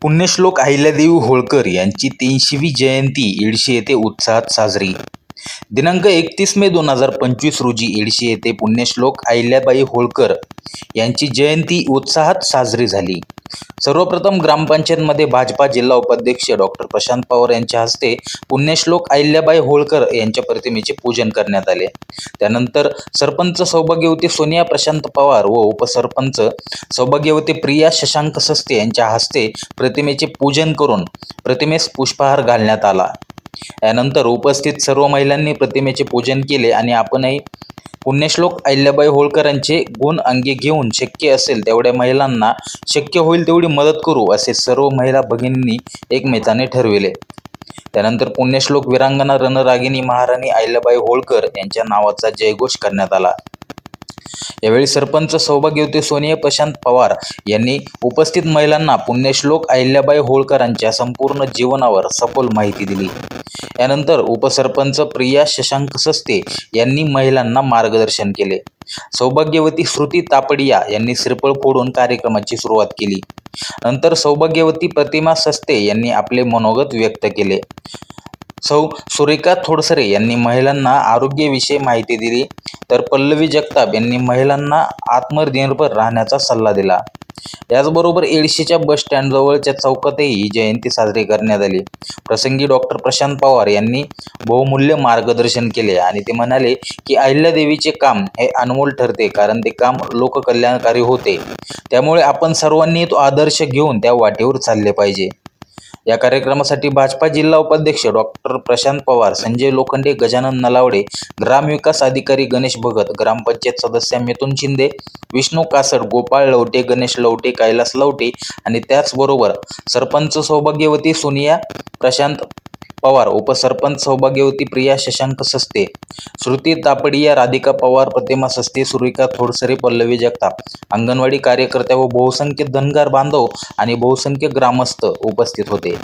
पुण्यश्लोक अहिल्यादेवी होळकर यांची 300वी जयंती येडशी येथे उत्साहात साजरी. दिनांक 31 मे 2025 रोजी येडशी येथे पुण्यश्लोक अहिल्याबाई होळकर यांची जयंती उत्साहात साजरी झाली. सर्वप्रथम ग्रामपंचायतमध्ये भाजपा जिल्हा उपाध्यक्ष डॉक्टर प्रशांत पवार यांच्या हस्ते पुण्यश्लोक अहिल्याबाई होळकर यांच्या प्रतिमेचे पूजन करण्यात आले. त्यानंतर सरपंच सौभाग्यवती सोनिया प्रशांत पवार व उपसरपंच सौभाग्यवती प्रिया शशांक सस्ते यांच्या हस्ते प्रतिमेचे पूजन करून प्रतिमेस पुष्पहार घालण्यात आला. यानंतर उपस्थित सर्व महिलांनी प्रतिमेचे पूजन केले आणि आपणही पुण्यश्लोक अहिल्याबाई होळकरांचे गुण अंगी घेऊन शक्य असेल तेवढ्या महिलांना शक्य होईल तेवढी मदत करू असे सर्व महिला भगिनींनी एकमेकाने ठरविले. त्यानंतर पुण्यश्लोक वीरांगना रणरागिणी महाराणी अहिल्याबाई होळकर यांच्या नावाचा जयघोष करण्यात आला. यावेळी सरपंच सौभाग्यवती सोनिया प्रशांत पवार यांनी उपस्थित महिलांना पुण्यश्लोक अहिल्याबाई होळकरांच्या संपूर्ण जीवनावर सखोल माहिती दिली. यानंतर उपसरपंच प्रिया शशांक सस्ते यांनी महिलांना मार्गदर्शन केले. सौभाग्यवती श्रुती तापडिया यांनी श्रीफळ फोडून कार्यक्रमाची सुरुवात केली. नंतर सौभाग्यवती प्रतिमा सस्ते यांनी आपले मनोगत व्यक्त केले. सौ सुरेखा थोडसरे यांनी महिलांना आरोग्याविषयी माहिती दिली, तर पल्लवी जगताप यांनी महिलांना आत्मनिर्भर राहण्याचा सल्ला दिला. याचबरोबर येडशीच्या बस स्टँडजवळच्या चौकातही ही जयंती साजरी करण्यात आली. प्रसंगी डॉक्टर प्रशांत पवार यांनी बहुमूल्य मार्गदर्शन केले आणि ते म्हणाले की अहिल्यादेवीचे काम हे अनमोल ठरते, कारण ते काम लोककल्याणकारी होते. त्यामुळे आपण सर्वांनी तो आदर्श घेऊन त्या वाटेवर चालले पाहिजे. या कार्यक्रमासाठी भाजपा जिल्हा उपाध्यक्ष डॉक्टर प्रशांत पवार, संजय लोखंडे, गजानन नलावडे, ग्रामविकास अधिकारी गणेश भगत, ग्रामपंचायत सदस्य मिथुन शिंदे, विष्णू कासड, गोपाळ लवटे, गणेश लवटे, कैलास लवटे आणि त्याचबरोबर सरपंच सौभाग्यवती सोनिया प्रशांत पवार, उपसरपंच सौभाग्यवती प्रिया शशांक सस्ते, श्रुती तापडिया, राधिका पवार, प्रतिमा सस्ते, सुरेखा थोडसरे, पल्लवी जगताप, अंगणवाडी कार्यकर्त्या व बहुसंख्य धनगर बांधव आणि बहुसंख्य ग्रामस्थ उपस्थित होते.